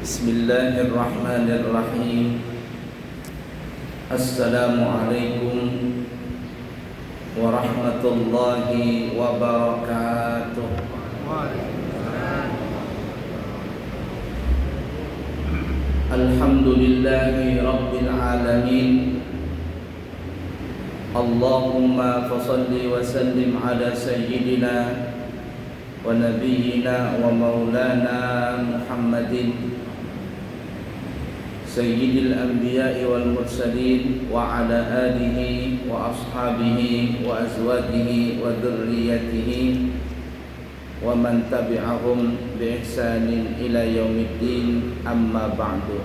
Bismillahirrahmanirrahim. Assalamualaikum warahmatullahi wabarakatuh. Alhamdulillahi rabbil alamin. Allahumma fassalli wa sallim ala sayyidina wa nabiyyina wa maulana Muhammadin sayyidil anbiya'i wal mursalin wa ala alihi wa ashabihi wa azwajihi wa dhurriyyatihi wa man tabi'ahum bi ihsanin ila yaumiddin, amma ba'du.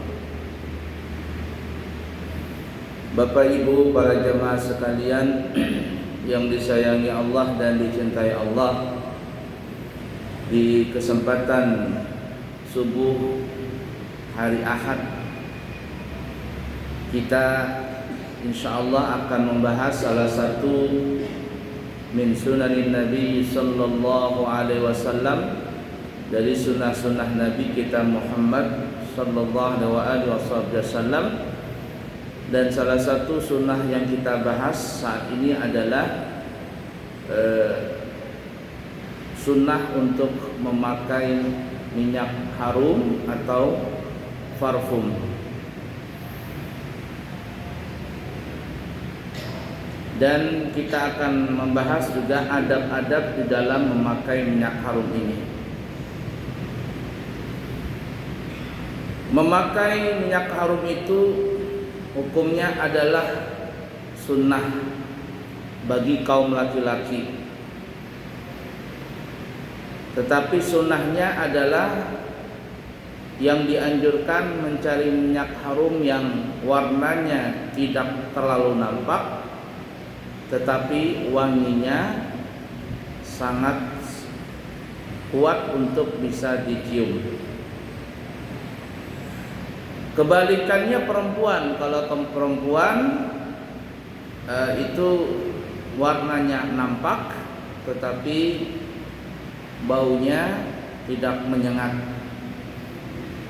Bapak Ibu para jemaah sekalian yang disayangi Allah dan dicintai Allah, di kesempatan subuh hari Ahad kita insyaallah akan membahas salah satu min sunanin Nabi sallallahu alaihi wasallam, dari sunnah-sunnah Nabi kita Muhammad sallallahu alaihi wasallam. Dan salah satu sunnah yang kita bahas saat ini adalah sunnah untuk memakai minyak harum atau parfum. Dan kita akan membahas juga adab-adab di dalam memakai minyak harum ini. Memakai minyak harum itu hukumnya adalah sunnah bagi kaum laki-laki. Tetapi sunnahnya adalah yang dianjurkan mencari minyak harum yang warnanya tidak terlalu nampak, tetapi wanginya sangat kuat untuk bisa dicium. Kebalikannya perempuan, kalau perempuan itu warnanya nampak tetapi baunya tidak menyengat,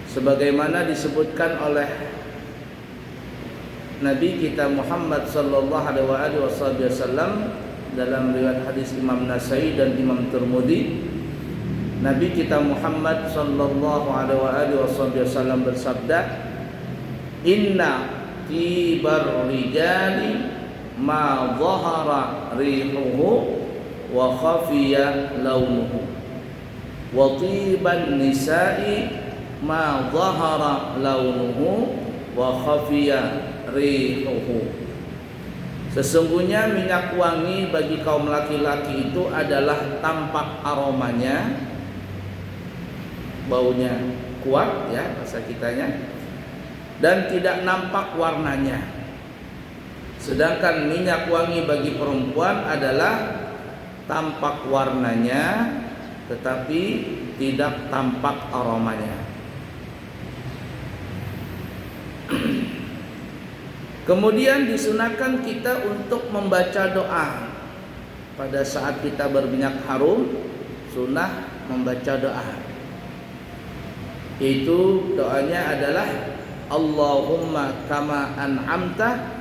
sebagaimana disebutkan oleh Nabi kita Muhammad sallallahu alaihi wasallam dalam riwayat hadis Imam Nasai dan Imam Tirmidzi. Nabi kita Muhammad sallallahu alaihi wasallam bersabda, "Inna tibar rijali ma dhahara rihuhu wa khafiya launuhu, wa tiban nisa'i ma dhahara launuhu wa khafiya rihuhu." Sesungguhnya minyak wangi bagi kaum laki-laki itu adalah tampak aromanya, baunya kuat ya bahasa kitanya, dan tidak nampak warnanya. Sedangkan minyak wangi bagi perempuan adalah tampak warnanya tetapi tidak tampak aromanya. Kemudian disunahkan kita untuk membaca doa pada saat kita berminyak harum. Sunnah membaca doa, yaitu doanya adalah Allahumma kama an'amta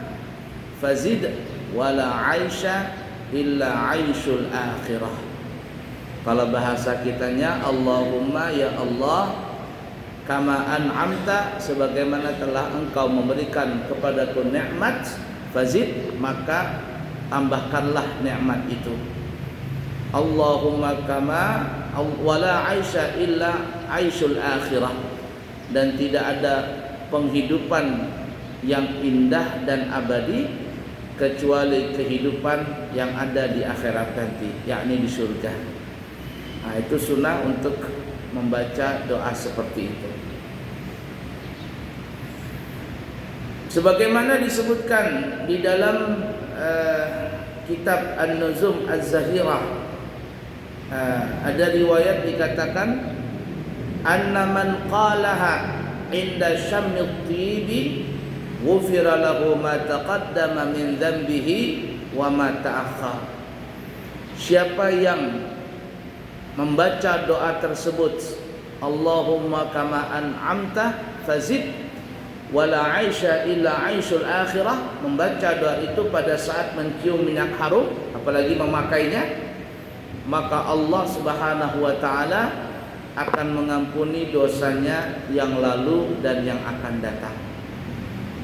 fazid wala aisha illa aishul akhirah. Kalau bahasa kitanya, Allahumma ya Allah, kama an'amta, sebagaimana telah engkau memberikan kepadaku nikmat, fazid, maka tambahkanlah nikmat itu. Allahumma kama wala aisha illa aishul akhirah, dan tidak ada penghidupan yang indah dan abadi kecuali kehidupan yang ada di akhirat nanti, yakni di surga. Nah, itu sunnah untuk membaca doa seperti itu. Sebagaimana disebutkan di dalam kitab An-Nuzum Az-Zahirah, ada riwayat dikatakan anna man qalaha inda syammi tibi ghufira lahu ma taqaddama min dhanbihi wa ma ta'akhkhar. Siapa yang membaca doa tersebut Allahumma kama an'amta fazid wala aisha illa aishul akhirah, membaca doa itu pada saat mencium minyak harum apalagi memakainya, maka Allah Subhanahu wa taala akan mengampuni dosanya yang lalu dan yang akan datang.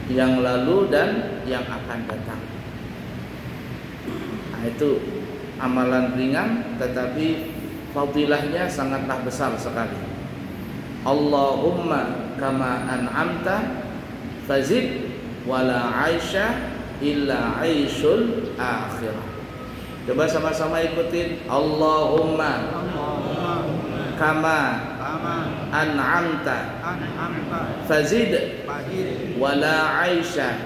Yang lalu dan yang akan datang. Nah, itu amalan ringan tetapi fadilahnya sangatlah besar sekali. Allahumma kama an'amta fazid wala aisha illa aishul akhirah. Coba sama-sama ikutin. Allahumma kama an'amta fazid wala aisha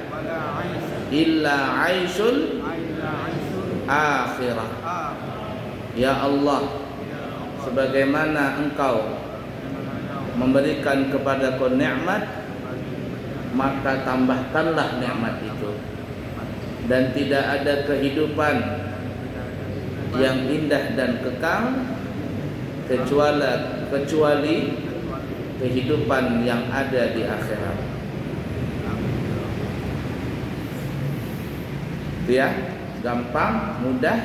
illa aishul akhirah. Ya Allah, sebagaimana Engkau memberikan kepadaku nikmat, maka tambahkanlah nikmat itu, dan tidak ada kehidupan yang indah dan kekal kecuali kehidupan yang ada di akhirat. Itu ya, gampang, mudah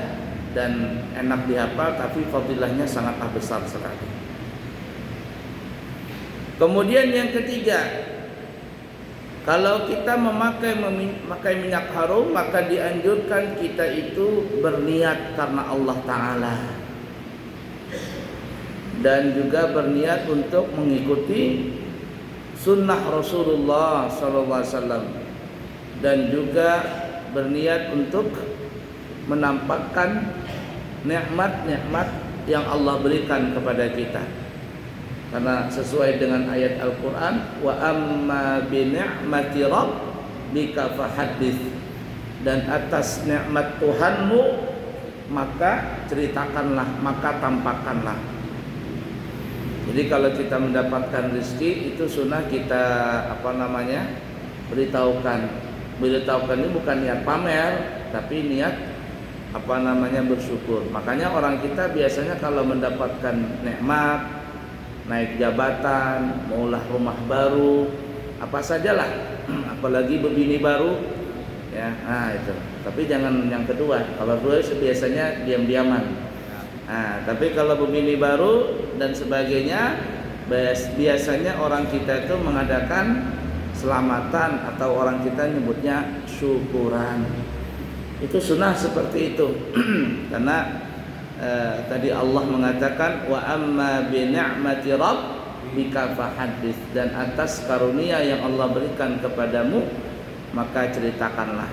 dan enak dihafal, tapi fadilahnya sangatlah besar sekali. Kemudian yang ketiga, kalau kita memakai minyak harum, maka dianjurkan kita itu berniat karena Allah Ta'ala, dan juga berniat untuk mengikuti sunnah Rasulullah SAW, dan juga berniat untuk menampakkan nikmat-nikmat yang Allah berikan kepada kita. Karena sesuai dengan ayat Al-Quran, wa amma bi ni'mati rabbika fahaddits, dan atas nikmat Tuhanmu maka ceritakanlah, maka tampakkanlah. Jadi kalau kita mendapatkan rezeki, itu sunnah kita beritahukan. Beritahukan ini bukan niat pamer, tapi niat bersyukur. Makanya orang kita biasanya kalau mendapatkan nikmat, naik jabatan, maulah rumah baru, apa sajalah, apalagi berbini baru, ya, nah itu. Tapi jangan yang kedua. Kalau kedua biasanya diam-diaman. Nah, tapi kalau berbini baru dan sebagainya, biasanya orang kita itu mengadakan selamatan, atau orang kita nyebutnya syukuran. Itu sunnah seperti itu. Karena tadi Allah mengatakan wa amma bi ni'mati rabbika fahaddits, dan atas karunia yang Allah berikan kepadamu maka ceritakanlah.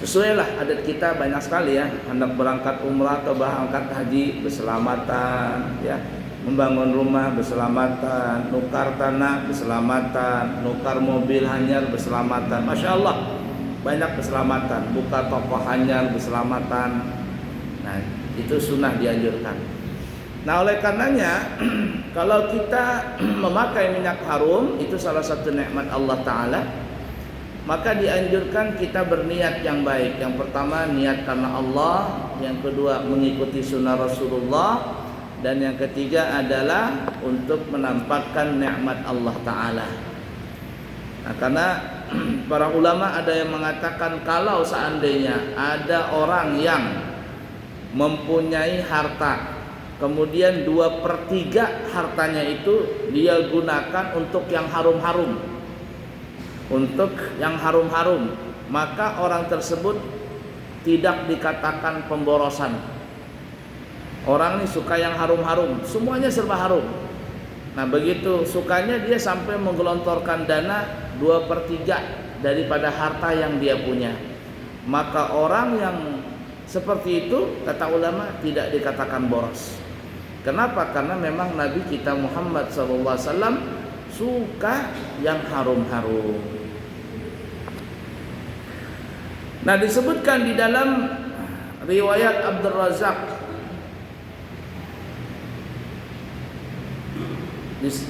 Sesuailah adat kita banyak sekali ya, hendak berangkat umrah atau berangkat haji berselamatan ya, membangun rumah berselamatan, nukar tanah berselamatan, nukar mobil hanyar berselamatan. Masya Allah, banyak berselamatan, buka toko hanyar berselamatan. Nah, itu sunnah dianjurkan. Nah, oleh karenanya kalau kita memakai minyak harum, itu salah satu nikmat Allah Ta'ala, maka dianjurkan kita berniat yang baik. Yang pertama, niat karena Allah. Yang kedua, mengikuti sunnah Rasulullah. Dan yang ketiga adalah untuk menampakkan nikmat Allah Ta'ala. Nah, karena para ulama ada yang mengatakan, kalau seandainya ada orang yang mempunyai harta, kemudian 2/3 hartanya itu dia gunakan untuk yang harum-harum, maka orang tersebut tidak dikatakan pemborosan. Orang ini suka yang harum-harum, semuanya serba harum. Nah, begitu sukanya dia sampai menggelontorkan dana 2/3 daripada harta yang dia punya, maka orang yang seperti itu, kata ulama, tidak dikatakan boros. Kenapa? Karena memang Nabi kita Muhammad SAW suka yang harum-harum. Nah, disebutkan di dalam riwayat Abdul Razak,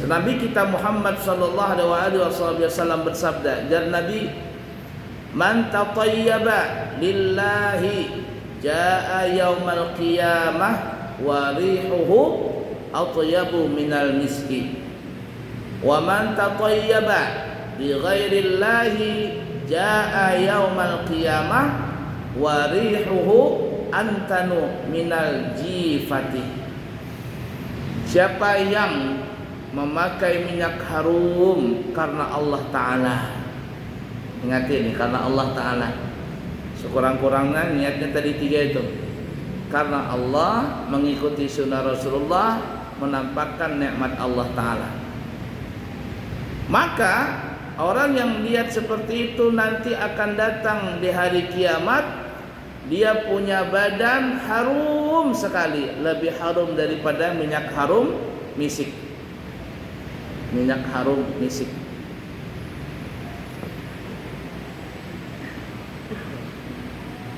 Nabi kita Muhammad SAW bersabda, dan Nabi, man tatayyaba lillahi jaa yaumal qiyamah wa rihuhu atyabu minal miski. Wa man tatayyaba bi ghairillahi jaa yaumal qiyamah wa rihuhu antanu minal jifati. Siapa yang memakai minyak harum karena Allah Ta'ala, ingat ini, karena Allah Ta'ala, sekurang-kurangnya niatnya tadi 3 itu, karena Allah, mengikuti sunnah Rasulullah, menampakkan nikmat Allah Ta'ala, maka orang yang lihat seperti itu nanti akan datang di hari kiamat. Dia punya badan harum sekali, lebih harum daripada minyak harum misik. Minyak harum misik.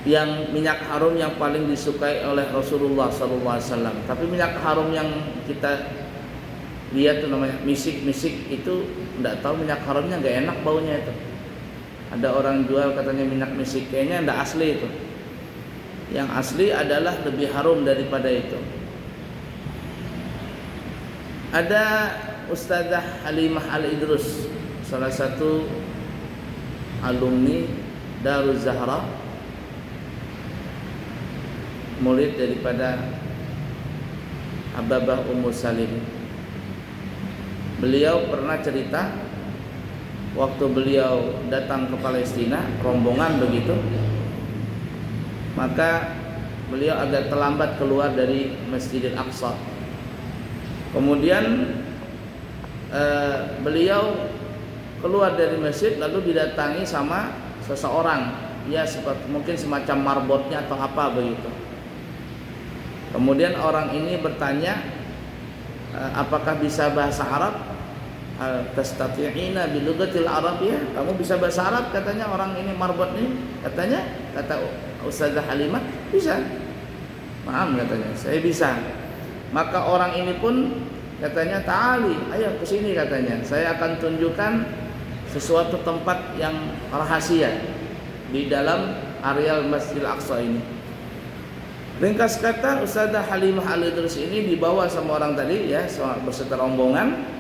Yang minyak harum yang paling disukai oleh Rasulullah SAW. Tapi minyak harum yang kita lihat itu namanya misik-misik, itu enggak tahu minyak harumnya enggak enak baunya itu. Ada orang jual katanya minyak misik, kayaknya enggak asli itu. Yang asli adalah lebih harum daripada itu. Ada Ustazah Halimah Al-Idrus, salah satu alumni Daruz Zahra, murid daripada Hababah Ummu Salim. Beliau pernah cerita waktu beliau datang ke Palestina, rombongan begitu, maka beliau agak terlambat keluar dari Masjidil Aqsa. Kemudian beliau keluar dari masjid lalu didatangi sama seseorang, ya seperti mungkin semacam marbotnya atau apa begitu. Kemudian orang ini bertanya, apakah bisa bahasa Arab? Tastati'ina bilughatil Arabiyyah? Kamu bisa bahasa Arab? Katanya orang ini, marbot ini. Katanya, kata Ustazah Halimah, bisa. Maaf katanya, saya bisa. Maka orang ini pun katanya, ta'ali, ayo ke sini katanya. Saya akan tunjukkan sesuatu tempat yang rahasia di dalam areal Masjidil Aqsa ini. Ringkas kata, Ustazah Halimah Al-Idrus ini dibawa sama orang tadi, ya, beserta rombongan.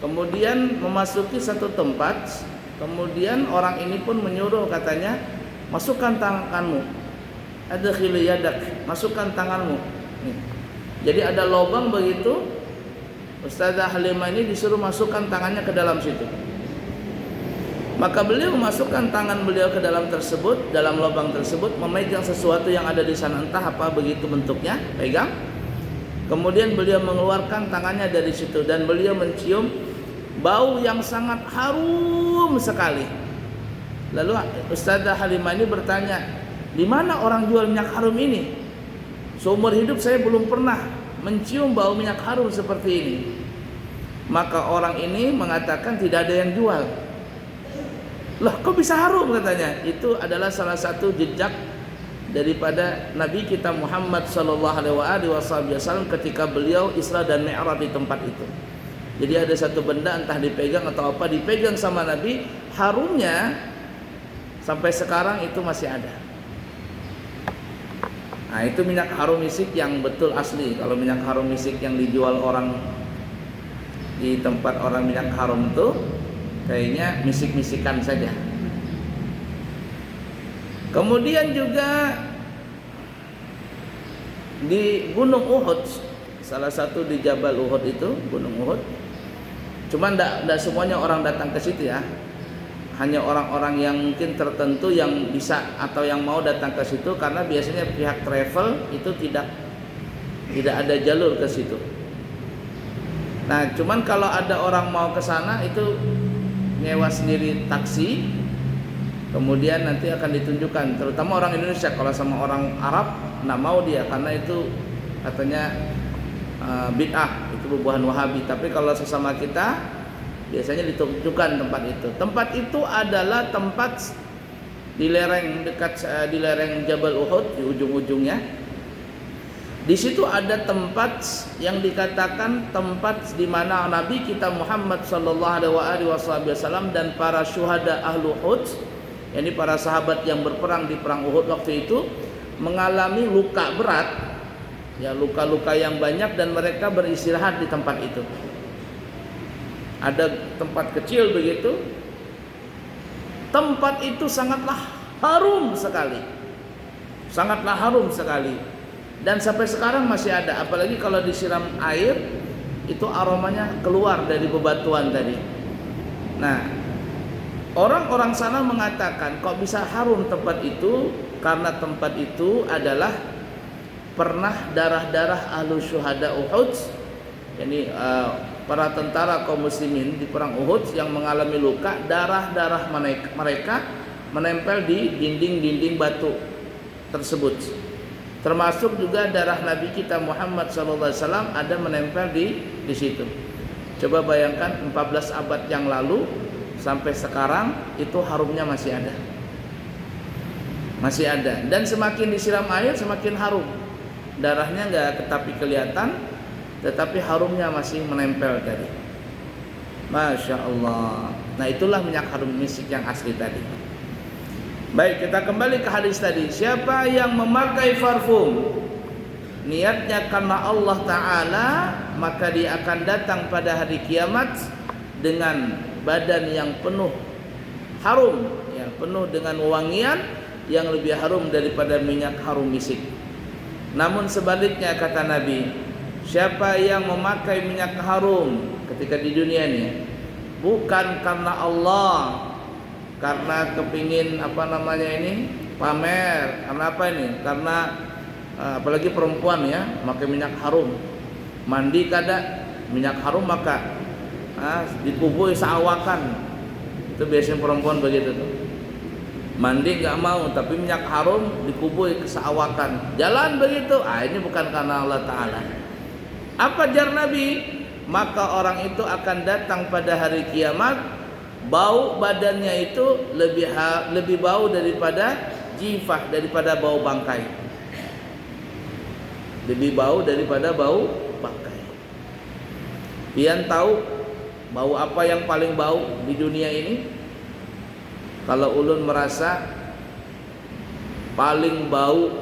Kemudian memasuki satu tempat. Kemudian orang ini pun menyuruh katanya, masukkan tanganmu, adkhil yadak, masukkan tanganmu. Nih. Jadi ada lubang begitu. Ustazah Halimah ini disuruh masukkan tangannya ke dalam situ. Maka beliau memasukkan tangan beliau ke dalam tersebut, dalam lubang tersebut, memegang sesuatu yang ada di sana, entah apa begitu bentuknya, pegang. Kemudian beliau mengeluarkan tangannya dari situ dan beliau mencium bau yang sangat harum sekali. Lalu Ustazah Halimah ini bertanya, di mana orang jual minyak harum ini? Seumur hidup saya belum pernah mencium bau minyak harum seperti ini. Maka orang ini mengatakan tidak ada yang jual. Loh, kok bisa harum katanya? Itu adalah salah satu jejak daripada Nabi kita Muhammad sallallahu alaihi wasallam ketika beliau Isra dan Mi'raj di tempat itu. Jadi ada satu benda entah dipegang atau apa, dipegang sama Nabi, harumnya sampai sekarang itu masih ada. Nah, itu minyak harum misik yang betul asli. Kalau minyak harum misik yang dijual orang di tempat orang minyak harum itu kayaknya misik-misikan saja. Kemudian juga di Gunung Uhud, salah satu di Jabal Uhud itu, Gunung Uhud. Cuma tidak semuanya orang datang ke situ ya. Hanya orang-orang yang mungkin tertentu yang bisa atau yang mau datang ke situ, karena biasanya pihak travel itu tidak ada jalur ke situ. Nah, cuman kalau ada orang mau ke sana itu nyewa sendiri taksi, kemudian nanti akan ditunjukkan, terutama orang Indonesia. Kalau sama orang Arab nggak mau dia, karena itu katanya bid'ah, itu bubuhan Wahabi. Tapi kalau sesama kita biasanya ditunjukkan tempat itu. Tempat itu adalah tempat di lereng dekat di lereng Jabal Uhud, di ujung-ujungnya. Di situ ada tempat yang dikatakan tempat di mana Nabi kita Muhammad sallallahu alaihi wasallam dan para syuhada ahlu Uhud, yakni para sahabat yang berperang di perang Uhud waktu itu, mengalami luka berat ya luka-luka yang banyak dan mereka beristirahat di tempat itu. Ada tempat kecil begitu. Tempat itu sangatlah harum sekali. Sangatlah harum sekali. Dan sampai sekarang masih ada, apalagi kalau disiram air itu aromanya keluar dari bebatuan tadi. Nah, orang-orang sana mengatakan kok bisa harum tempat itu, karena tempat itu adalah pernah darah-darah ahlu syuhada Uhud, yakni para tentara kaum muslimin di perang Uhud yang mengalami luka, darah-darah mereka menempel di dinding-dinding batu tersebut. Termasuk juga darah Nabi kita Muhammad SAW ada menempel di situ. Coba bayangkan 14 abad yang lalu sampai sekarang itu harumnya masih ada. Masih ada. Dan semakin disiram air semakin harum. Darahnya nggak tetapi kelihatan, tetapi harumnya masih menempel tadi. Masya Allah. Nah, itulah minyak harum misik yang asli tadi. Baik, kita kembali ke hadis tadi. Siapa yang memakai parfum niatnya karena Allah Ta'ala, maka dia akan datang pada hari kiamat dengan badan yang penuh harum, ya, penuh dengan wangian yang lebih harum daripada minyak harum misik. Namun sebaliknya kata Nabi, siapa yang memakai minyak harum ketika di dunia ini bukan karena Allah, karena kepingin pamer, karena apa ini? Karena apalagi perempuan ya, pakai minyak harum. Mandi kada minyak harum maka dikubui seawakan. Itu biasanya perempuan begitu tuh. Mandi nggak mau, tapi minyak harum dikubui seawakan. Jalan begitu. Ini bukan karena Allah Ta'ala. Apa jar Nabi? Maka orang itu akan datang pada hari kiamat, bau badannya itu lebih bau daripada jifah, daripada bau bangkai. Lebih bau daripada bau bangkai. Pian tahu bau apa yang paling bau di dunia ini? Kalau ulun merasa paling bau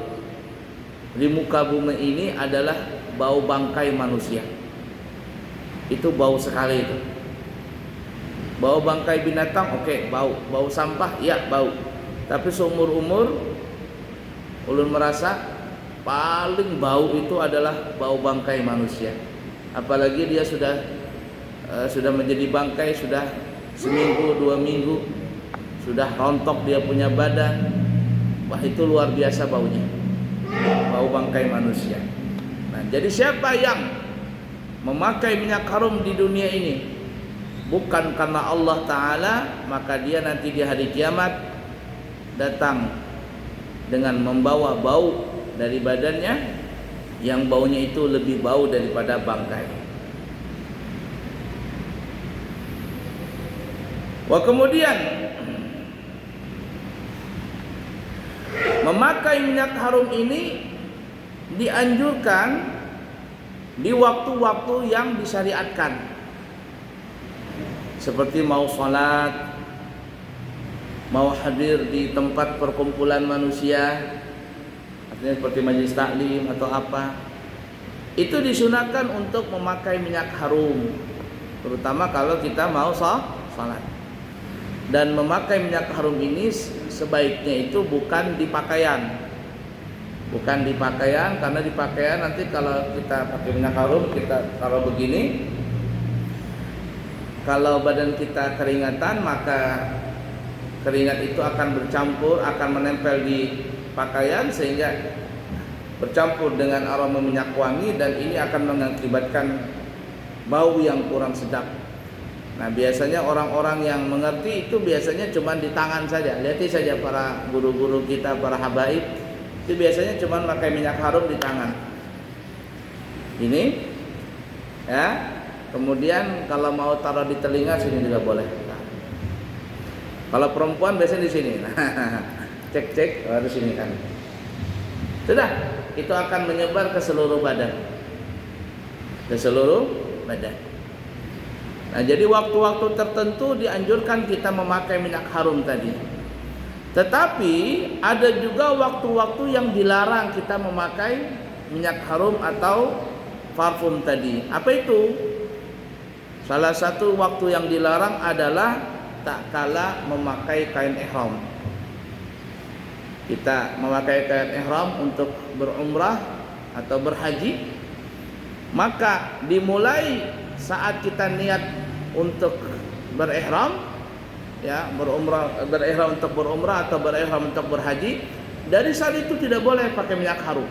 di muka bumi ini adalah bau bangkai manusia. Itu bau sekali itu. Bau bangkai binatang oke, bau sampah ya bau. Tapi seumur umur ulun merasa paling bau itu adalah bau bangkai manusia. Apalagi dia sudah menjadi bangkai sudah seminggu 2 minggu, sudah rontok dia punya badan. Wah, itu luar biasa baunya. Bau bangkai manusia. Nah, jadi siapa yang memakai minyak harum di dunia ini bukan karena Allah Ta'ala, maka dia nanti di hari kiamat datang dengan membawa bau dari badannya yang baunya itu lebih bau daripada bangkai. Wah, kemudian memakai minyak harum ini dianjurkan di waktu-waktu yang disyariatkan. Seperti mau sholat, mau hadir di tempat perkumpulan manusia, artinya seperti majelis taklim atau apa, itu disunahkan untuk memakai minyak harum, terutama kalau kita mau sholat. Dan memakai minyak harum ini sebaiknya itu bukan di pakaian. Bukan di pakaian, karena di pakaian nanti kalau kita pakai minyak harum, kita taruh begini, kalau badan kita keringatan, maka keringat itu akan bercampur, akan menempel di pakaian sehingga bercampur dengan aroma minyak wangi, dan ini akan mengakibatkan bau yang kurang sedap. Nah, biasanya orang-orang yang mengerti itu biasanya cuma di tangan saja. Lihat saja para guru-guru kita, para habaib, itu biasanya cuma pakai minyak harum di tangan. Ini ya. Kemudian kalau mau taruh di telinga sini juga boleh. Nah, kalau perempuan biasanya di sini. Cek harus sini kan. Sudah, itu akan menyebar ke seluruh badan. Ke seluruh badan. Nah, jadi waktu-waktu tertentu dianjurkan kita memakai minyak harum tadi. Tetapi ada juga waktu-waktu yang dilarang kita memakai minyak harum atau parfum tadi. Apa itu? Salah satu waktu yang dilarang adalah tak kala memakai kain ihram. Kita memakai kain ihram untuk berumrah atau berhaji, maka dimulai saat kita niat untuk berihram, ya, berihram untuk berumrah atau berihram untuk berhaji, dari saat itu tidak boleh pakai minyak harum.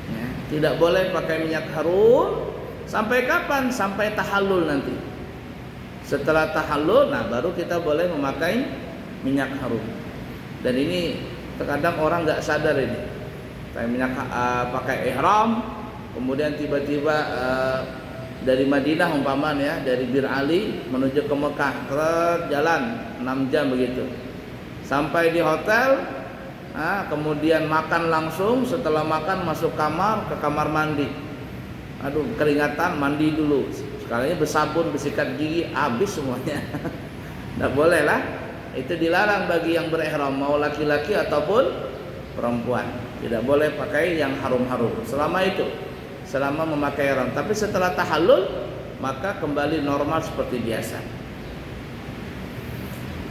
Ya, tidak boleh pakai minyak harum sampai kapan? Sampai tahallul nanti. Setelah tahallul, nah baru kita boleh memakai minyak harum. Dan ini terkadang orang nggak sadar ini, kayak minyak pakai ihram, kemudian tiba-tiba dari Madinah umpamanya ya, dari Bir Ali menuju ke Mekah, jalan 6 jam begitu, sampai di hotel, kemudian makan langsung, setelah makan masuk kamar, ke kamar mandi, aduh keringatan, mandi dulu, sekalinya bersabun, bersikat gigi, habis semuanya. Nggak boleh lah. Itu dilarang bagi yang berihram, mau laki-laki ataupun perempuan. Tidak boleh pakai yang harum-harum selama memakai ihram. Tapi setelah tahallul maka kembali normal seperti biasa.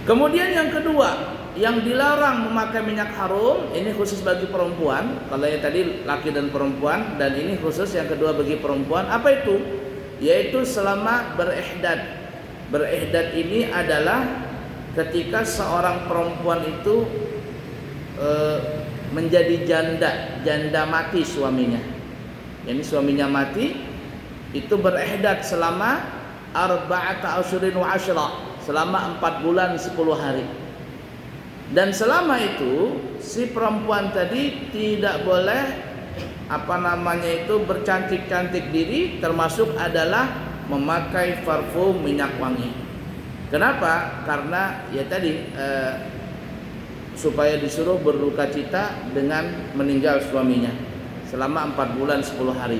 Kemudian yang kedua, yang dilarang memakai minyak harum, ini khusus bagi perempuan. Kalau yang tadi laki dan perempuan, dan ini khusus yang kedua bagi perempuan. Apa itu? Yaitu selama berihdad. Berihdad ini adalah ketika seorang perempuan itu menjadi janda mati suaminya. Ini suaminya mati, itu berihdad selama arba'ata asyrin wa asyra, selama 4 bulan 10 hari. Dan selama itu si perempuan tadi tidak boleh bercantik-cantik diri, termasuk adalah memakai parfum minyak wangi. Kenapa? Karena ya tadi supaya disuruh berduka cita dengan meninggal suaminya selama 4 bulan 10 hari.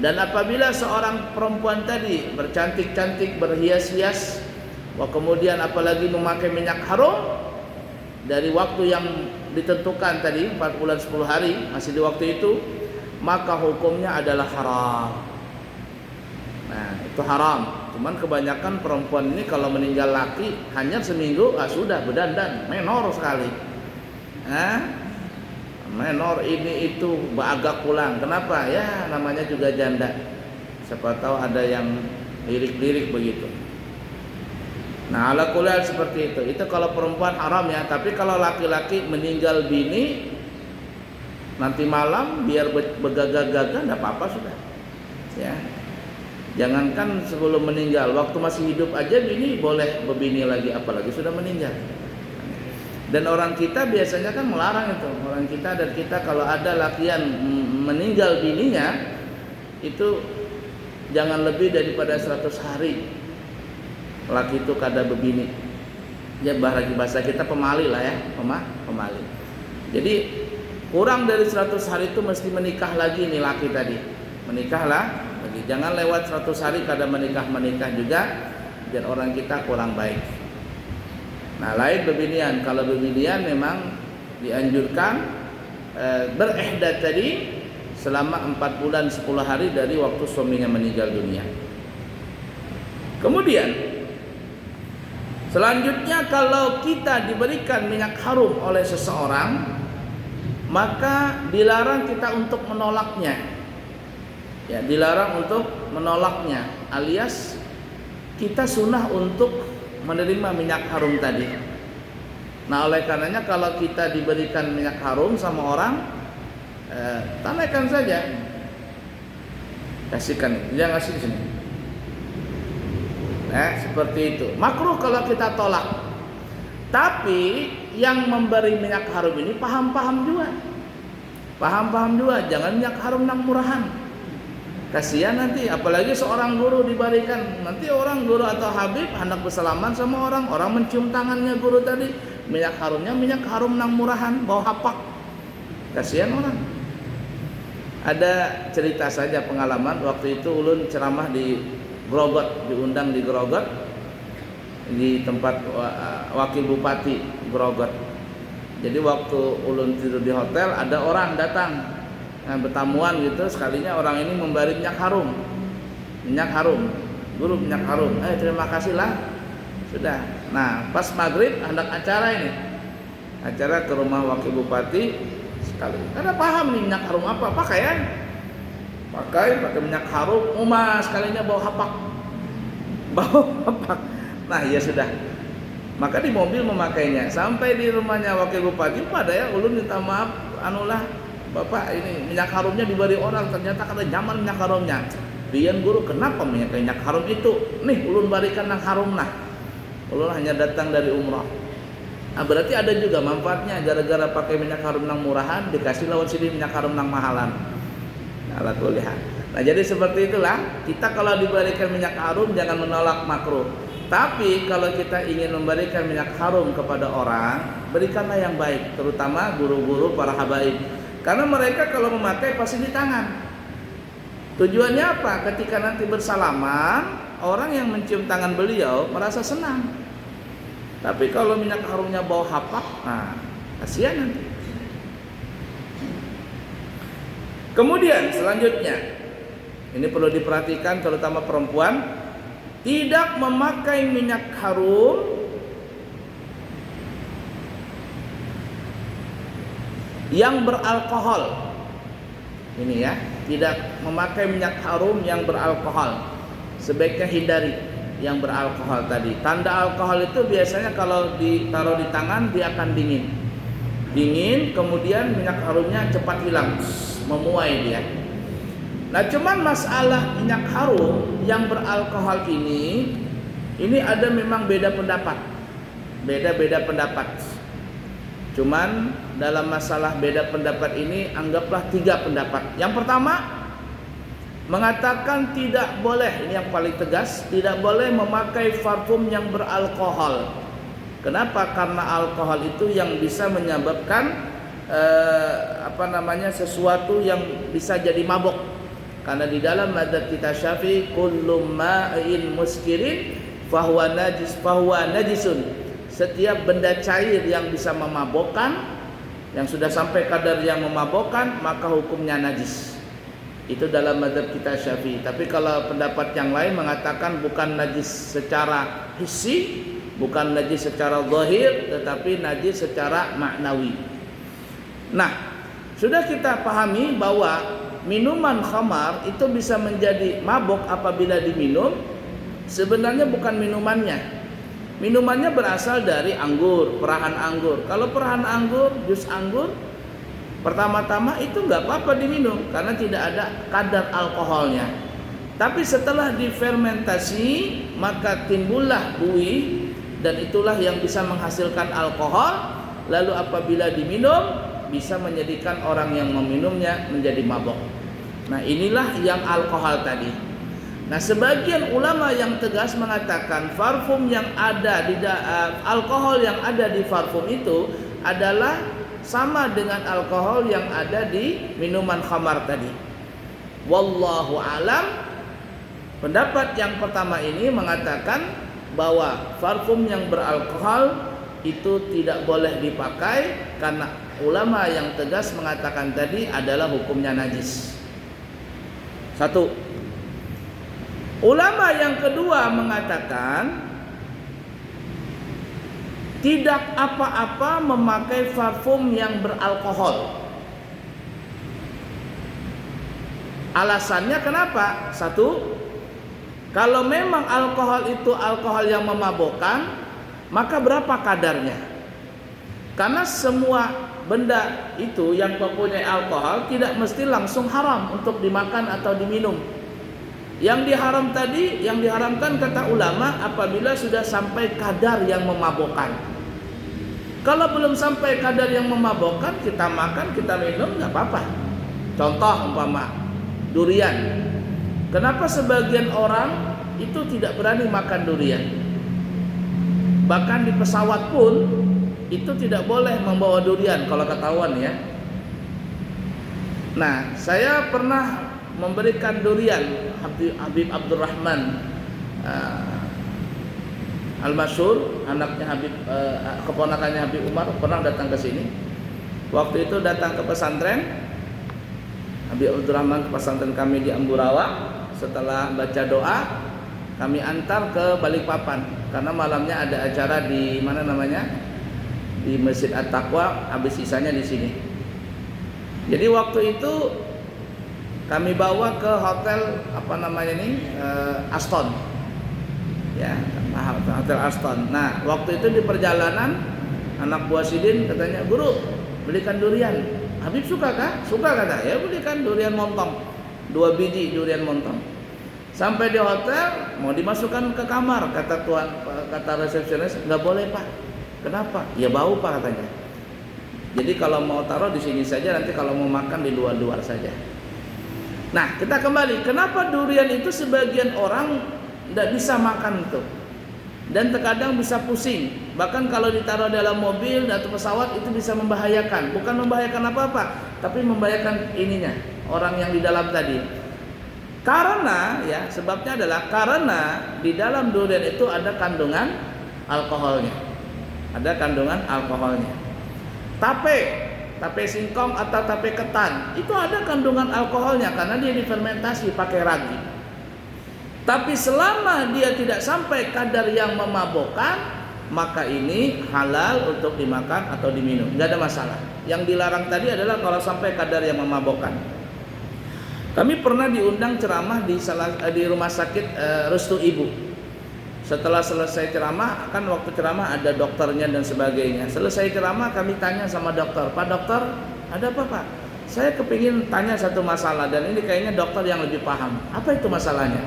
Dan apabila seorang perempuan tadi bercantik-cantik, berhias-hias, kemudian apalagi memakai minyak harum dari waktu yang ditentukan tadi 4 bulan 10 hari, masih di waktu itu, maka hukumnya adalah haram. Nah, itu haram. Cuman kebanyakan perempuan ini kalau meninggal laki hanya seminggu, sudah berdandan, menor sekali. Menor ini itu agak pulang. Kenapa? Ya namanya juga janda. Siapa tahu ada yang lirik-lirik begitu. Nah, ala kulal seperti itu. Itu kalau perempuan haram ya. Tapi kalau laki-laki meninggal bini, nanti malam biar begagah-gagah, enggak apa-apa sudah. Ya. Jangankan sebelum meninggal, waktu masih hidup aja bini boleh berbini lagi, apalagi sudah meninggal. Dan orang kita biasanya kan melarang itu. Orang kita dan kita kalau ada laki yang meninggal bininya, itu jangan lebih daripada 100 hari laki itu kada berbini. Ya bahasa kita pemali lah ya, pemali. Jadi kurang dari 100 hari itu mesti menikah lagi nih laki tadi. Menikahlah. Jadi jangan lewat 100 hari kada menikah juga, biar orang kita kurang baik. Nah, lain bebinian. Kalau bebinian memang dianjurkan berihdad tadi selama 4 bulan 10 hari dari waktu suaminya meninggal dunia. Kemudian selanjutnya, kalau kita diberikan minyak harum oleh seseorang, maka dilarang kita untuk menolaknya. Ya, dilarang untuk menolaknya, alias kita sunnah untuk menerima minyak harum tadi. Nah, oleh karenanya kalau kita diberikan minyak harum sama orang, tanyakan saja, kasihkan, jangan kasih di sini. Seperti itu. Makruh kalau kita tolak. Tapi yang memberi minyak harum ini paham-paham juga. Jangan minyak harum nang murahan. Kasihan nanti, apalagi seorang guru diberikan, nanti orang guru atau habib hendak bersalaman sama orang mencium tangannya guru tadi, minyak harumnya minyak harum nang murahan, bau hapak. Kasihan orang. Ada cerita saja pengalaman, waktu itu ulun ceramah di Grogot, diundang di Grogot, di tempat wakil bupati Grogot. Jadi waktu ulun tidur di hotel, ada orang datang bertamuan gitu, sekalinya orang ini memberi minyak harum. Guru minyak harum. Terima kasih lah. Sudah. Nah, pas maghrib hendak acara ini. Acara ke rumah wakil bupati sekali. Karena paham nih minyak harum apa? Pakaian. Pakai minyak harum, sekalinya bau hapak. Nah, ya sudah. Maka di mobil memakainya. Sampai di rumahnya wakil bupati, pada ya ulun minta maaf, anulah Bapak ini minyak harumnya diberi orang, ternyata kada nyaman minyak harumnya. Biar guru, kenapa minyak harum itu? Nih ulun berikan yang harum nah. Ulun hanya datang dari umrah. Nah, berarti ada juga manfaatnya, gara-gara pakai minyak harum nang murahan dikasih lawan sini minyak harum nang mahalan. Nah, lihat. Nah, jadi seperti itulah, kita kalau diberikan minyak harum jangan menolak makruh. Tapi kalau kita ingin memberikan minyak harum kepada orang, berikanlah yang baik, terutama guru-guru para habaib. Karena mereka kalau memakai pasti di tangan. Tujuannya apa? Ketika nanti bersalaman, orang yang mencium tangan beliau merasa senang. Tapi kalau minyak harumnya bau hapak, nah kasihan nanti. Kemudian selanjutnya, ini perlu diperhatikan terutama perempuan, tidak memakai minyak harum yang beralkohol. Ini ya, tidak memakai minyak harum yang beralkohol. Sebaiknya hindari yang beralkohol tadi. Tanda alkohol itu biasanya kalau ditaruh di tangan dia akan dingin. Dingin, kemudian minyak harumnya cepat hilang, memuai dia. Nah, cuman masalah minyak harum yang beralkohol ini ada memang beda pendapat. Beda-beda pendapat. Cuman dalam masalah beda pendapat ini anggaplah 3 pendapat. Yang pertama mengatakan tidak boleh, ini yang paling tegas, tidak boleh memakai parfum yang beralkohol. Kenapa? Karena alkohol itu yang bisa menyebabkan sesuatu yang bisa jadi mabuk. Karena di dalam madzhab kita Syafi'i, kullu ma'in muskirin fahuwa najisun. Setiap benda cair yang bisa memabukkan, yang sudah sampai kadar yang memabukkan, maka hukumnya najis. Itu dalam madzhab kita Syafi'i. Tapi kalau pendapat yang lain mengatakan bukan najis secara hissi, bukan najis secara zahir, tetapi najis secara maknawi. Nah, sudah kita pahami bahwa minuman khamar itu bisa menjadi mabuk apabila diminum. Sebenarnya bukan minumannya. Minumannya berasal dari anggur, perahan anggur. Kalau perahan anggur, jus anggur, pertama-tama itu nggak apa-apa diminum karena tidak ada kadar alkoholnya. Tapi setelah difermentasi, maka timbullah buih, dan itulah yang bisa menghasilkan alkohol. Lalu apabila diminum, bisa menjadikan orang yang meminumnya menjadi mabuk. Nah, inilah yang alkohol tadi. Nah, sebagian ulama yang tegas mengatakan parfum yang ada di alkohol yang ada di parfum itu adalah sama dengan alkohol yang ada di minuman khamar tadi. Wallahu alam. Pendapat yang pertama ini mengatakan bahwa parfum yang beralkohol itu tidak boleh dipakai karena ulama yang tegas mengatakan tadi adalah hukumnya najis. Satu. Ulama yang kedua mengatakan tidak apa-apa memakai parfum yang beralkohol. Alasannya kenapa? Satu, kalau memang alkohol itu alkohol yang memabukkan, maka berapa kadarnya? Karena semua benda itu yang mempunyai alkohol tidak mesti langsung haram untuk dimakan atau diminum. Yang diharamkan kata ulama apabila sudah sampai kadar yang memabukkan. Kalau belum sampai kadar yang memabukkan, kita makan, kita minum nggak apa-apa. Contoh umpama durian. Kenapa sebagian orang itu tidak berani makan durian? Bahkan di pesawat pun itu tidak boleh membawa durian kalau ketahuan ya. Nah, saya pernah memberikan durian Habib Abdurrahman Al-Masyhur, anaknya Habib, keponakannya Habib Umar, pernah datang ke sini. Waktu itu datang ke pesantren, Habib Abdurrahman ke pesantren kami di Amburawa. Setelah baca doa, kami antar ke Balikpapan karena malamnya ada acara di mana namanya, di Masjid At-Taqwa, habis sisanya di sini. Jadi waktu itu kami bawa ke hotel apa namanya ini, Aston, ya, hotel Aston. Nah, waktu itu di perjalanan anak buah Sidin katanya, "Guru, belikan durian." Habib suka kah? Suka kata. Ya belikan durian montong, 2 biji durian montong. Sampai di hotel mau dimasukkan ke kamar, kata resepsionis, "Nggak boleh Pak." "Kenapa?" "Ya bau Pak," katanya. Jadi kalau mau taruh di sini saja, nanti kalau mau makan di luar-luar saja. Nah, kita kembali. Kenapa durian itu sebagian orang tidak bisa makan itu? Dan terkadang bisa pusing. Bahkan kalau ditaruh dalam mobil atau pesawat itu bisa membahayakan. Bukan membahayakan apa-apa, tapi membahayakan ininya, orang yang di dalam tadi. Karena ya, sebabnya adalah karena di dalam durian itu ada kandungan alkoholnya. Ada kandungan alkoholnya. Tape singkong atau tape ketan itu ada kandungan alkoholnya karena dia difermentasi pakai ragi. Tapi selama dia tidak sampai kadar yang memabukkan, maka ini halal untuk dimakan atau diminum, nggak ada masalah. Yang dilarang tadi adalah kalau sampai kadar yang memabukkan. Kami pernah diundang ceramah di rumah sakit Restu Ibu. Setelah selesai ceramah, kan waktu ceramah ada dokternya dan sebagainya. Selesai ceramah kami tanya sama dokter, "Pak dokter, ada apa Pak? Saya kepingin tanya satu masalah dan ini kayaknya dokter yang lebih paham. Apa itu masalahnya?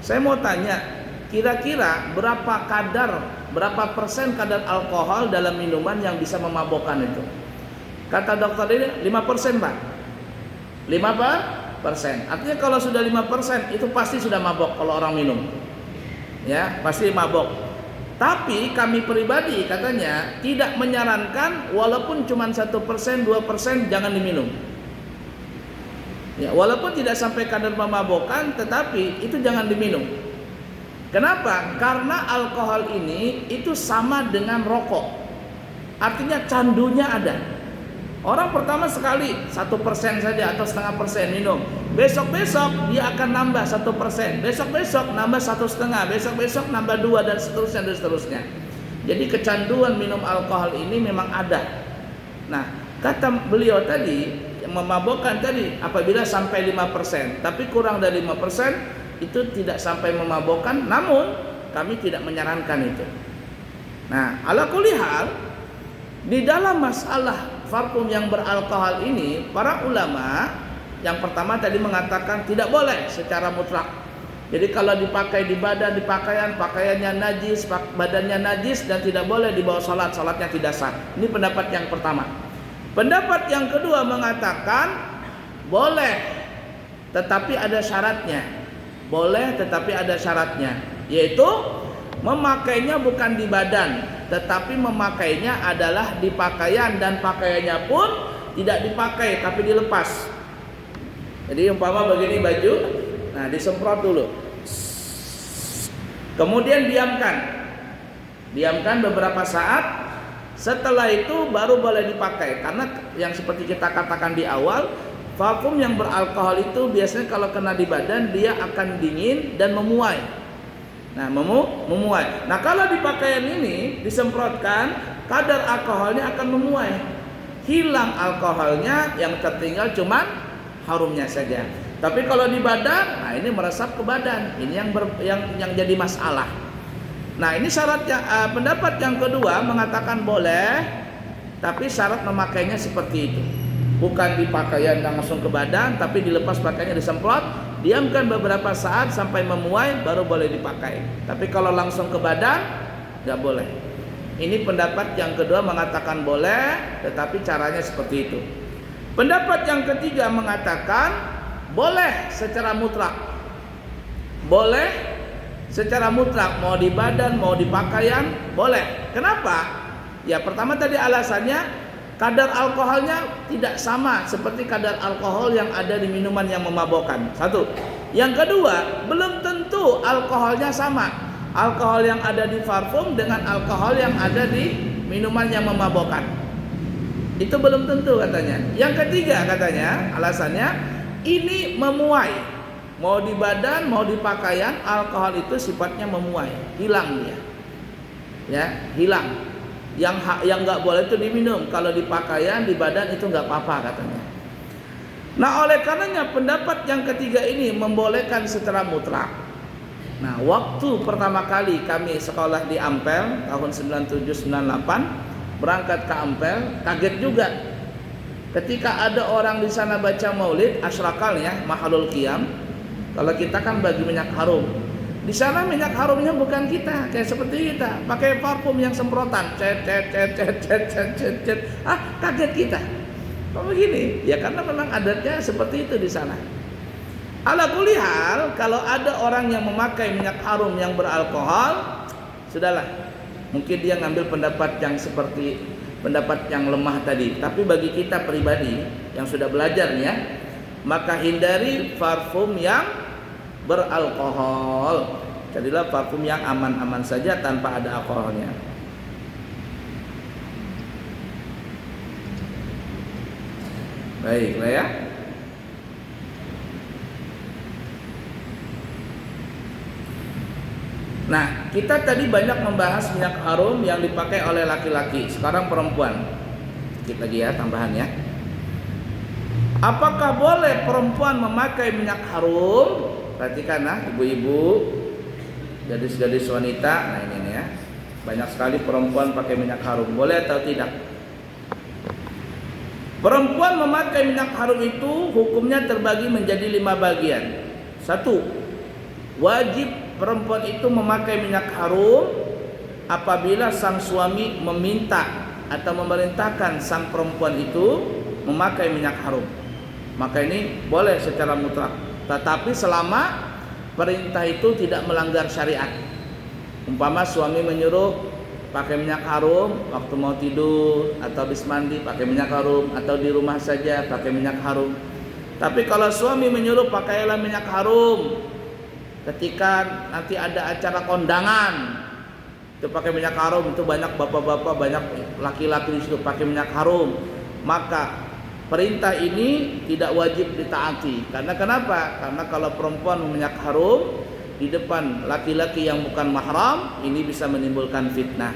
Saya mau tanya, kira-kira berapa persen kadar alkohol dalam minuman yang bisa memabukkan itu?" Kata dokter ini 5% Pak. 5%. Artinya kalau sudah 5% itu pasti sudah mabok kalau orang minum. Ya, pasti mabok. Tapi kami pribadi katanya tidak menyarankan walaupun cuma 1%, 2% jangan diminum. Ya, walaupun tidak sampai kadar memabokkan, tetapi itu jangan diminum. Kenapa? Karena alkohol ini itu sama dengan rokok. Artinya candunya ada. Orang pertama sekali 1% saja atau 0,5% minum. Besok-besok dia akan nambah 1%. Besok-besok nambah 1,5%. Besok-besok nambah 2 dan seterusnya dan seterusnya. Jadi kecanduan minum alkohol ini memang ada. Nah, kata beliau tadi yang memabukkan tadi apabila sampai 5%, tapi kurang dari 5% itu tidak sampai memabukkan, namun kami tidak menyarankan itu. Nah, ala kulli hal di dalam masalah parfum yang beralkohol ini, para ulama yang pertama tadi mengatakan tidak boleh secara mutlak. Jadi kalau dipakai di badan, di pakaian, pakaiannya najis, badannya najis dan tidak boleh dibawa salat, salatnya tidak sah. Ini pendapat yang pertama. Pendapat yang kedua mengatakan boleh, tetapi ada syaratnya. Boleh tetapi ada syaratnya, yaitu memakainya bukan di badan, tetapi memakainya adalah di pakaian, dan pakaiannya pun tidak dipakai tapi dilepas. Jadi umpama begini baju, nah disemprot dulu, kemudian diamkan beberapa saat. Setelah itu baru boleh dipakai. Karena yang seperti kita katakan di awal, parfum yang beralkohol itu biasanya kalau kena di badan dia akan dingin dan memuai. Nah, memuai. Nah, kalau di pakaian ini disemprotkan, kadar alkoholnya akan memuai. Hilang alkoholnya, yang tertinggal cuman harumnya saja. Tapi kalau di badan, nah ini meresap ke badan. Ini yang jadi masalah. Nah, ini syaratnya. Pendapat yang kedua mengatakan boleh, tapi syarat memakainya seperti itu. Bukan di pakaian langsung ke badan, tapi dilepas pakaiannya, disemprot, diamkan beberapa saat sampai memuai, baru boleh dipakai. Tapi kalau langsung ke badan, nggak boleh. Ini pendapat yang kedua mengatakan boleh, tetapi caranya seperti itu. Pendapat yang ketiga mengatakan boleh secara mutlak. Boleh secara mutlak, mau di badan, mau di pakaian, boleh. Kenapa? Ya pertama tadi alasannya, kadar alkoholnya tidak sama seperti kadar alkohol yang ada di minuman yang memabukkan. Satu. Yang kedua, belum tentu alkoholnya sama. Alkohol yang ada di parfum dengan alkohol yang ada di minuman yang memabukkan. Itu belum tentu katanya. Yang ketiga katanya, alasannya ini memuai, mau di badan mau di pakaian. Alkohol itu sifatnya memuai, hilang dia, ya hilang. Yang nggak boleh itu diminum. Kalau di pakaian, di badan itu nggak apa-apa katanya. Nah, oleh karenanya pendapat yang ketiga ini membolehkan secara mutlak. Nah, waktu pertama kali kami sekolah di Ampel tahun 97-98, berangkat ke Ampel, kaget juga ketika ada orang di sana baca maulid, asyrakalnya mahalul qiyam. Kalau kita kan bagi minyak harum, di sana minyak harumnya bukan kita kayak seperti kita pakai parfum yang semprotan, cet. Kaget kita. Kok begini? Ya karena memang adatnya seperti itu di sana. Ala kulli hal, kalau ada orang yang memakai minyak harum yang beralkohol, sudahlah. Mungkin dia ngambil pendapat yang seperti pendapat yang lemah tadi. Tapi bagi kita pribadi yang sudah belajarnya, maka hindari parfum yang beralkohol. Jadilah parfum yang aman-aman saja tanpa ada alkoholnya. Baiklah ya. Nah, kita tadi banyak membahas minyak harum yang dipakai oleh laki-laki. Sekarang perempuan. Sedikit lagi ya tambahannya. Apakah boleh perempuan memakai minyak harum? Perhatikan nah, ibu-ibu, gadis-gadis wanita. Nah ini ya, banyak sekali perempuan pakai minyak harum. Boleh atau tidak? Perempuan memakai minyak harum itu hukumnya terbagi menjadi 5 bagian. 1. Wajib perempuan itu memakai minyak harum apabila sang suami meminta atau memerintahkan sang perempuan itu memakai minyak harum. Maka ini boleh secara mutlak. Tetapi selama perintah itu tidak melanggar syariat. Umpama suami menyuruh pakai minyak harum waktu mau tidur atau habis mandi pakai minyak harum, atau di rumah saja pakai minyak harum. Tapi kalau suami menyuruh pakailah minyak harum ketika nanti ada acara kondangan, itu pakai minyak harum, itu banyak bapak-bapak, banyak laki-laki di situ pakai minyak harum, maka perintah ini tidak wajib ditaati. Karena kenapa? Karena kalau perempuan minyak harum di depan laki-laki yang bukan mahram, ini bisa menimbulkan fitnah.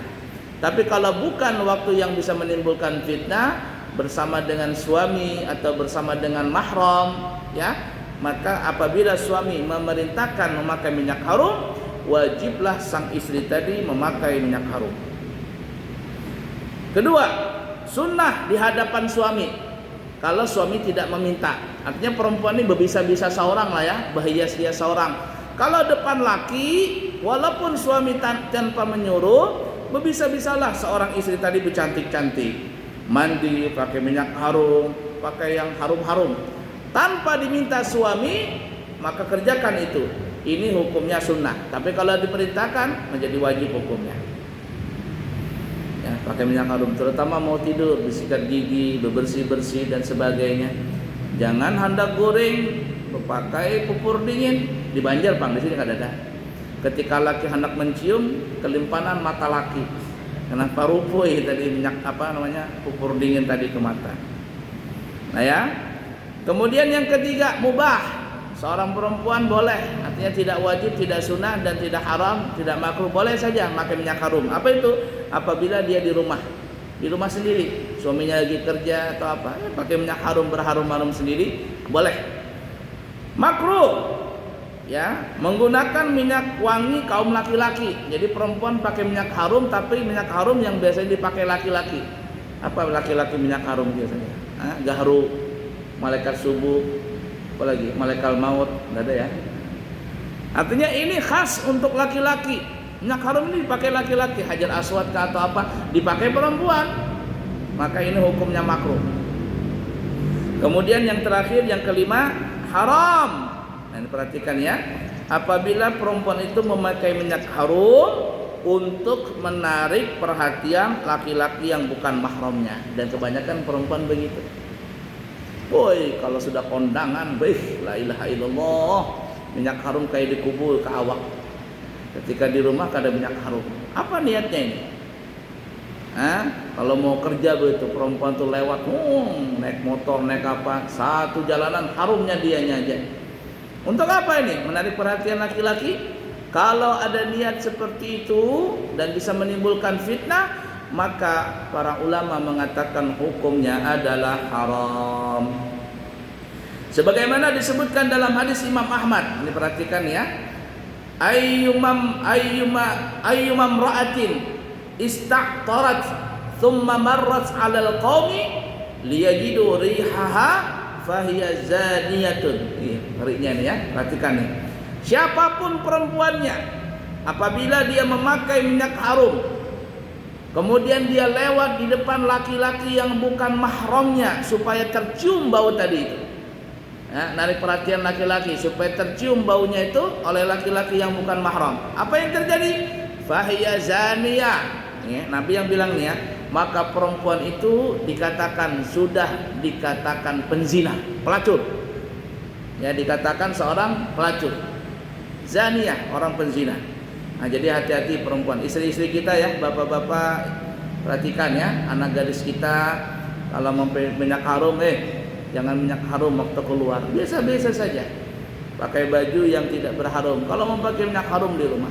Tapi kalau bukan waktu yang bisa menimbulkan fitnah, bersama dengan suami atau bersama dengan mahram, ya, maka apabila suami memerintahkan memakai minyak harum, wajiblah sang istri tadi memakai minyak harum. Kedua, sunnah di hadapan suami. Kalau suami tidak meminta, artinya perempuan ini berbisa-bisa seorang lah ya, berhias-hias seorang. Kalau depan laki, walaupun suami tanpa menyuruh, berbisa-bisalah seorang istri tadi bercantik-cantik, mandi pakai minyak harum, pakai yang harum-harum, tanpa diminta suami, maka kerjakan itu. Ini hukumnya sunnah. Tapi kalau diperintahkan, menjadi wajib hukumnya. Ya, pakai minyak harum, terutama mau tidur, bersikat gigi, bebersih-bersih dan sebagainya. Jangan hendak goreng, pakai pupur dingin. Di Banjar Bang, di sini nggak ada. Ketika laki hendak mencium, kelimpanan mata laki. Kenapa rupui tadi minyak pupur dingin tadi ke mata. Nah ya. Kemudian yang ketiga, mubah. Seorang perempuan boleh, artinya tidak wajib, tidak sunnah dan tidak haram, tidak makruh, boleh saja pakai minyak harum. Apa itu? Apabila dia di rumah sendiri, suaminya lagi kerja atau apa, ya pakai minyak harum berharum-harum sendiri, boleh. Makruh, ya, menggunakan minyak wangi kaum laki-laki. Jadi perempuan pakai minyak harum, tapi minyak harum yang biasanya dipakai laki-laki. Apa laki-laki minyak harum biasanya? Gahru, malaikat subuh, apalagi malaikat maut, nggak ada ya. Artinya ini khas untuk laki-laki. Minyak harum ini dipakai laki-laki, hajar aswad atau apa, dipakai perempuan. Maka ini hukumnya makruh. Kemudian yang terakhir, yang kelima, haram. Nah, perhatikan ya. Apabila perempuan itu memakai minyak harum untuk menarik perhatian laki-laki yang bukan mahramnya, dan kebanyakan perempuan begitu. Boy, kalau sudah kondangan, la ilaha illallah, minyak harum kayak dikubur ke awak. Ketika di rumah ada minyak harum. Apa niatnya ini? Kalau mau kerja begitu perempuan tuh lewat, naik motor, naik apa, satu jalanan harumnya dianya aja. Untuk apa ini? Menarik perhatian laki-laki. Kalau ada niat seperti itu dan bisa menimbulkan fitnah, maka para ulama mengatakan hukumnya adalah haram. Sebagaimana disebutkan dalam hadis Imam Ahmad. Ini perhatikan ya. Ayyumam ra'atin istaqtarat thumma marrat 'alal qaumi liyajidu rihaha fahiya zaniyatun. Ngerinya nih ya, perhatikan nih. Siapapun perempuannya apabila dia memakai minyak harum, kemudian dia lewat di depan laki-laki yang bukan mahramnya supaya tercium bau tadi itu. Narik perhatian laki-laki supaya tercium baunya itu oleh laki-laki yang bukan mahram. Apa yang terjadi? Fahiya zaniyah. Nabi yang bilang nih ya, maka perempuan itu sudah dikatakan penzina, pelacur. Ya, dikatakan seorang pelacur. Zaniyah, orang penzina. Jadi hati-hati perempuan, istri-istri kita ya, bapak-bapak perhatikan ya, anak gadis kita kalau memakai minyak harum, jangan minyak harum waktu keluar, biasa-biasa saja. Pakai baju yang tidak berharum. Kalau memakai minyak harum di rumah.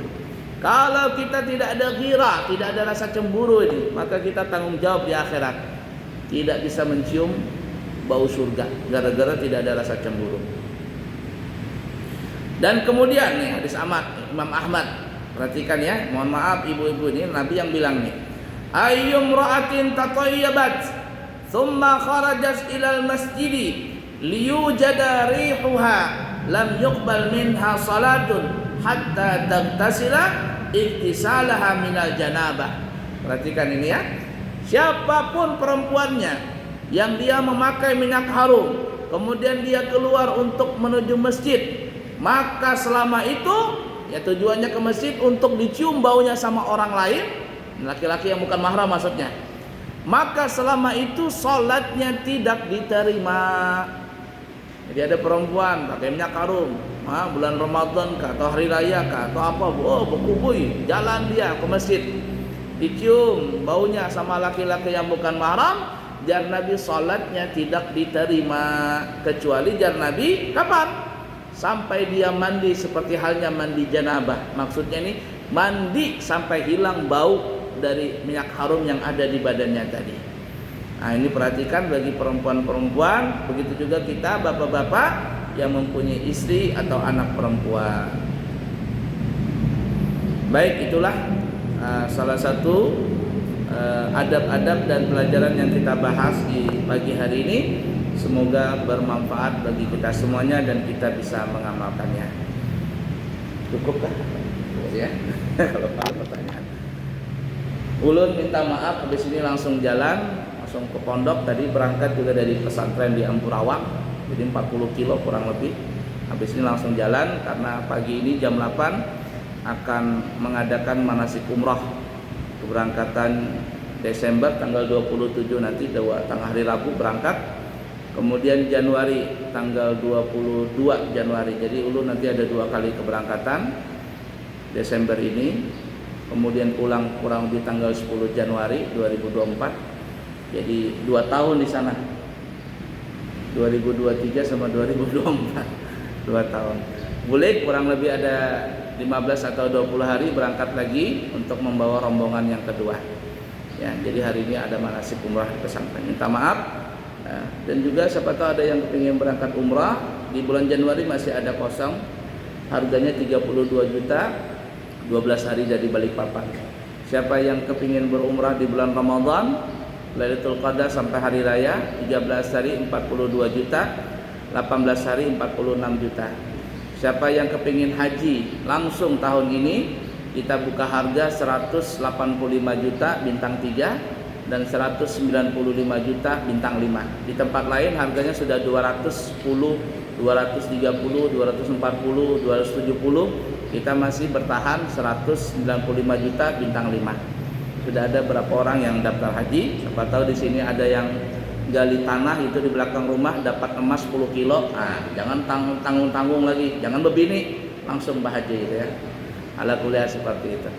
Kalau kita tidak ada ghira, tidak ada rasa cemburu ini, maka kita tanggung jawab di akhirat. Tidak bisa mencium bau surga gara-gara tidak ada rasa cemburu. Dan kemudian nih hadis Imam Ahmad, perhatikan ya, mohon maaf ibu-ibu, ini Nabi yang bilang nih, ayyum ra'atin tatayyabat thumma kharajat ilal masjidi liyujada rihuha lam yuqbal minha salatun hatta taghtasila iktisalaha minal janabah. Perhatikan ini ya, siapapun perempuannya yang dia memakai minyak harum kemudian dia keluar untuk menuju masjid, maka selama itu ya tujuannya ke masjid untuk dicium baunya sama orang lain, laki-laki yang bukan mahram maksudnya, maka selama itu sholatnya tidak diterima. Jadi ada perempuan pakai minyak harum, bulan Ramadan kah, atau hari raya kah, atau apa, berkubui, jalan dia ke masjid, dicium baunya sama laki-laki yang bukan mahram, jar Nabi sholatnya tidak diterima. Kecuali jar Nabi kapan? Sampai dia mandi seperti halnya mandi janabah. Maksudnya ini mandi sampai hilang bau dari minyak harum yang ada di badannya tadi. Ini perhatikan bagi perempuan-perempuan, begitu juga kita bapak-bapak yang mempunyai istri atau anak perempuan. Baik, itulah salah satu adab-adab dan pelajaran yang kita bahas di pagi hari ini. Semoga bermanfaat bagi kita semuanya dan kita bisa mengamalkannya. Cukupkah? Ya. Kalau ada pertanyaan. Ulun minta maaf, habis ini langsung jalan, langsung ke pondok. Tadi berangkat juga dari pesantren di Ampurawa, jadi 40 kilo kurang lebih. Habis ini langsung jalan karena pagi ini jam 8 akan mengadakan manasik umrah. Keberangkatan Desember tanggal 27 nanti, tanggal hari Rabu berangkat. Kemudian Januari tanggal 22 Januari. Jadi ulun nanti ada 2 kali keberangkatan Desember ini. Kemudian pulang kurang lebih tanggal 10 Januari 2024. Jadi 2 tahun di sana. 2023 sama 2024. 2 tahun. Boleh kurang lebih ada 15 atau 20 hari berangkat lagi untuk membawa rombongan yang kedua. Ya, jadi hari ini ada manasik umrah di pesantren. Minta maaf. Dan juga siapa tahu ada yang kepingin berangkat umrah di bulan Januari masih ada kosong, harganya 32 juta, 12 hari dari Balikpapan. Siapa yang kepingin berumrah di bulan Ramadan, Lailatul Qadar sampai hari raya, 13 hari 42 juta, 18 hari 46 juta. Siapa yang kepingin haji langsung tahun ini, kita buka harga 185 juta bintang 3 dan 195 juta bintang 5. Di tempat lain harganya sudah 210, 230, 240, 270. Kita masih bertahan 195 juta bintang 5. Sudah ada berapa orang yang daftar haji. Siapa tahu di sini ada yang gali tanah itu di belakang rumah dapat emas 10 kilo. Jangan tanggung-tanggung lagi, jangan bebini, langsung berhaji gitu ya. Ala kuliah seperti itu.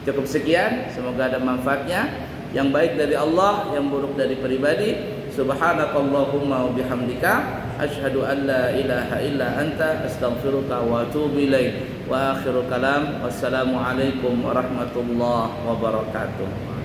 Cukup sekian, semoga ada manfaatnya. yang baik dari Allah, yang buruk dari pribadi. Subhanakallahumma wa bihamdika asyhadu an la ilaha illa anta astaghfiruka wa atubu ilaik. Wa akhiru kalam, wassalamu alaikum warahmatullahi wabarakatuh.